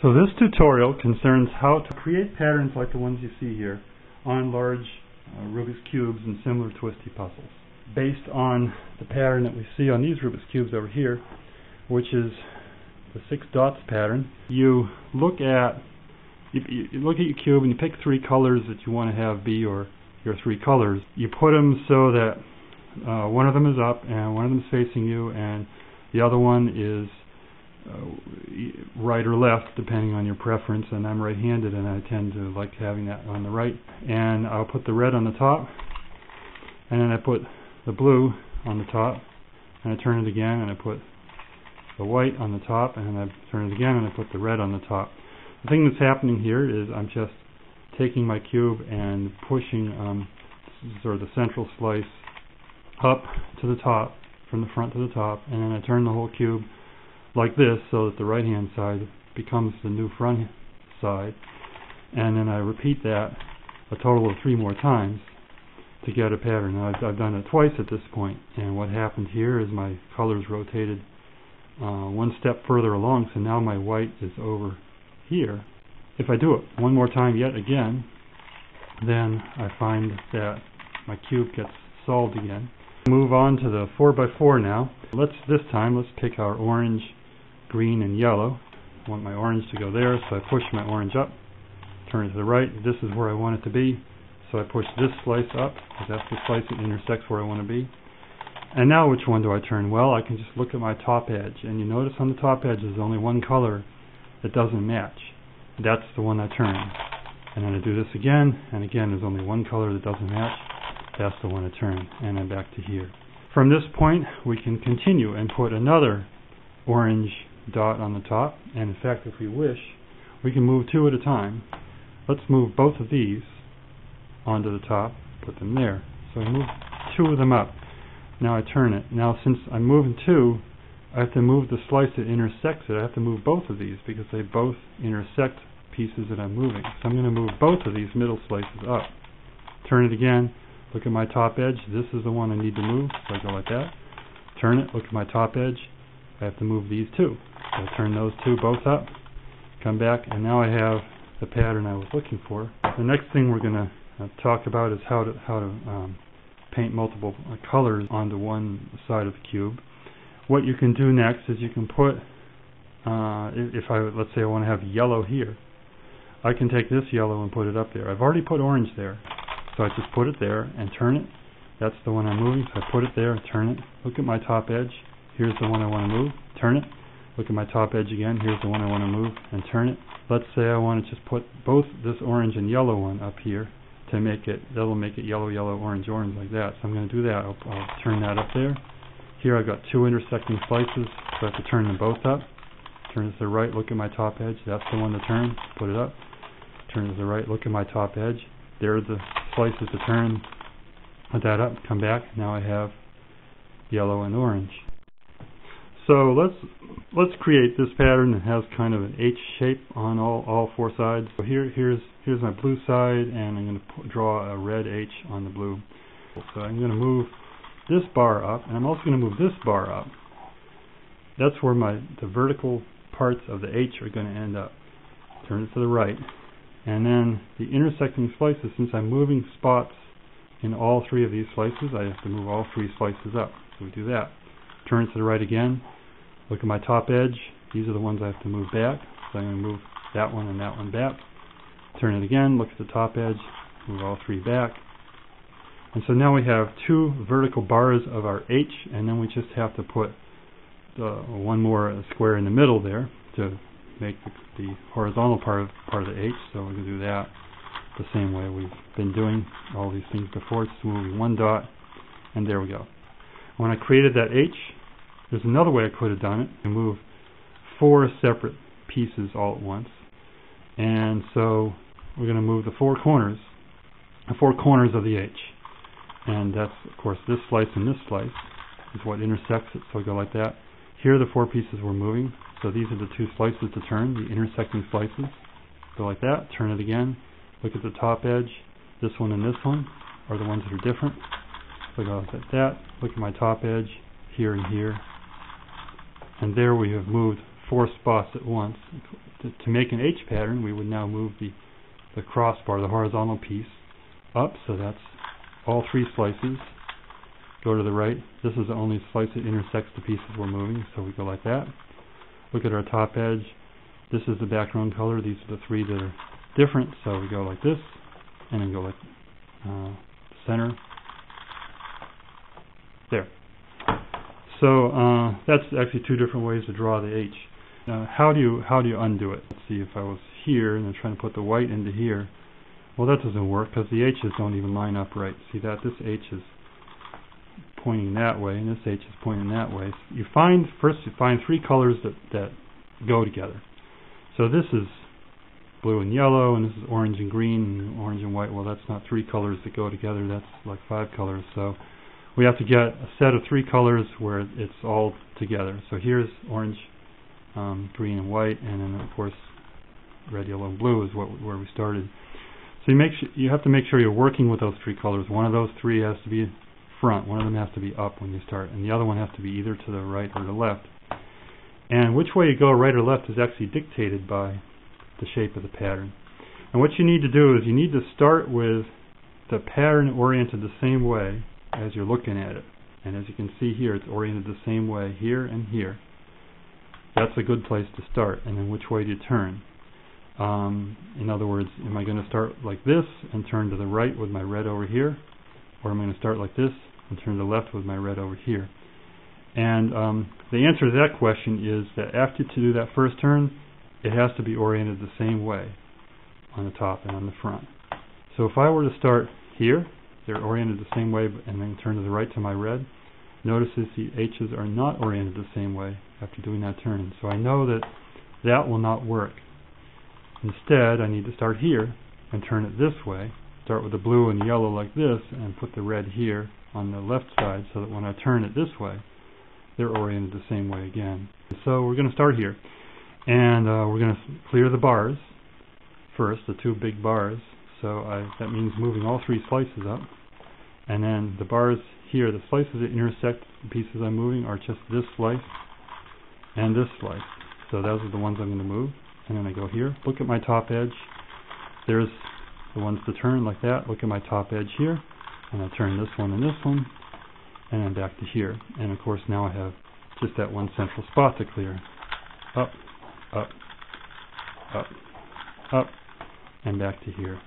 So this tutorial concerns how to create patterns like the ones you see here on large Rubik's Cubes and similar twisty puzzles. Based on the pattern that we see on these Rubik's Cubes over here, which is the 6 dots pattern, you look at your cube and you pick 3 colors that you want to have be your 3 colors. You put them so that one of them is up and one of them is facing you and the other one is right or left depending on your preference, and I'm right-handed and I tend to like having that on the right. And I'll put the red on the top and then I put the blue on the top and I turn it again and I put the white on the top and then I turn it again and I put the red on the top. The thing that's happening here is I'm just taking my cube and pushing sort of the central slice up to the top, from the front to the top, and then I turn the whole cube like this so that the right hand side becomes the new front side, and then I repeat that a total of 3 more times to get a pattern. Now I've done it twice at this point, and what happened here is my colors rotated one step further along, so now my white is over here. If I do it one more time yet again, then I find that my cube gets solved again. Move on to the 4x4 now. This time let's pick our orange, green, and yellow. I want my orange to go there, so I push my orange up, turn it to the right. This is where I want it to be, so I push this slice up, because that's the slice that intersects where I want to be. And now which one do I turn? Well, I can just look at my top edge, and you notice on the top edge there's only one color that doesn't match. That's the one I turn. And then I do this again, and again there's only one color that doesn't match. That's the one I turn, and I'm back to here. From this point we can continue and put another orange dot on the top, and in fact if we wish we can move 2 at a time. Let's move both of these onto the top, put them there. So I move 2 of them up. Now I turn it. Now since I'm moving 2, I have to move the slice that intersects it. I have to move both of these because they both intersect pieces that I'm moving. So I'm going to move both of these middle slices up. Turn it again. Look at my top edge. This is the one I need to move. So I go like that. Turn it. Look at my top edge. I have to move these 2. So I turn those 2 both up. Come back, and now I have the pattern I was looking for. The next thing we're going to talk about is how to paint multiple colors onto one side of the cube. What you can do next is you can put, let's say I want to have yellow here, I can take this yellow and put it up there. I've already put orange there, so I just put it there and turn it. That's the one I'm moving, so I put it there and turn it. Look at my top edge. Here's the one I want to move. Turn it. Look at my top edge again. Here's the one I want to move and turn it. Let's say I want to just put both this orange and yellow one up here to make it, that'll make it yellow, yellow, orange, orange like that. So I'm going to do that. I'll turn that up there. Here I've got 2 intersecting slices, so I have to turn them both up. Turn it to the right, look at my top edge. That's the one to turn. Put it up. Turn it to the right, look at my top edge. There are the slices to turn. Put that up, come back. Now I have yellow and orange. So let's create this pattern that has kind of an H shape on all 4 sides. So here's my blue side, and I'm going to draw a red H on the blue. So I'm going to move this bar up, and I'm also going to move this bar up. That's where the vertical parts of the H are going to end up. Turn it to the right, and then the intersecting slices, since I'm moving spots in all 3 of these slices, I have to move all 3 slices up. So we do that. Turn it to the right again. Look at my top edge. These are the ones I have to move back. So I'm going to move that one and that one back. Turn it again. Look at the top edge. Move all 3 back. And so now we have 2 vertical bars of our H, and then we just have to put one more square in the middle there to make the horizontal part of the H. So we're going to do that the same way we've been doing all these things before. Just moving 1 dot, and there we go. When I created that H, there's another way I could have done it and move 4 separate pieces all at once. And so we're going to move the 4 corners of the H. And that's, of course, this slice and this slice is what intersects it, so I go like that. Here are the 4 pieces we're moving, so these are the 2 slices to turn, the intersecting slices. Go like that, turn it again, look at the top edge. This one and this one are the ones that are different. So I go like that, look at my top edge, here and here. And there we have moved 4 spots at once. To make an H pattern, we would now move the crossbar, the horizontal piece, up, so that's all 3 slices. Go to the right. This is the only slice that intersects the pieces we're moving, so we go like that. Look at our top edge. This is the background color. These are the 3 that are different, so we go like this, and then go like center. There. So that's actually 2 different ways to draw the H. How do you undo it? Let's see, if I was here and I'm trying to put the white into here, well, that doesn't work because the H's don't even line up right. See that? This H is pointing that way, and this H is pointing that way. So you find 3 colors that go together. So this is blue and yellow, and this is orange and green, and orange and white. Well, that's not 3 colors that go together. That's like 5 colors. So we have to get a set of 3 colors where it's all together. So here's orange, green, and white, and then of course red, yellow, and blue is where we started. So you have to make sure you're working with those 3 colors. One of those 3 has to be front, one of them has to be up when you start, and the other one has to be either to the right or the left. And which way you go, right or left, is actually dictated by the shape of the pattern. And what you need to do is you need to start with the pattern oriented the same way as you're looking at it. And as you can see here, it's oriented the same way here and here. That's a good place to start. And then which way do you turn? In other words, am I going to start like this and turn to the right with my red over here? Or am I going to start like this and turn to the left with my red over here? And the answer to that question is that after you do that first turn, it has to be oriented the same way on the top and on the front. So if I were to start here, they're oriented the same way, and then turn to the right to my red. Notice that the H's are not oriented the same way after doing that turn. So I know that that will not work. Instead, I need to start here and turn it this way. Start with the blue and yellow like this, and put the red here on the left side, so that when I turn it this way, they're oriented the same way again. So we're going to start here, and we're going to clear the bars first, the 2 big bars. So that means moving all 3 slices up, and then the bars here, the slices that intersect the pieces I'm moving, are just this slice and this slice. So those are the ones I'm going to move. And then I go here, look at my top edge. There's the ones to turn like that. Look at my top edge here, and I turn this one and this one, and then back to here. And of course now I have just that one central spot to clear. Up, up, up, up, and back to here.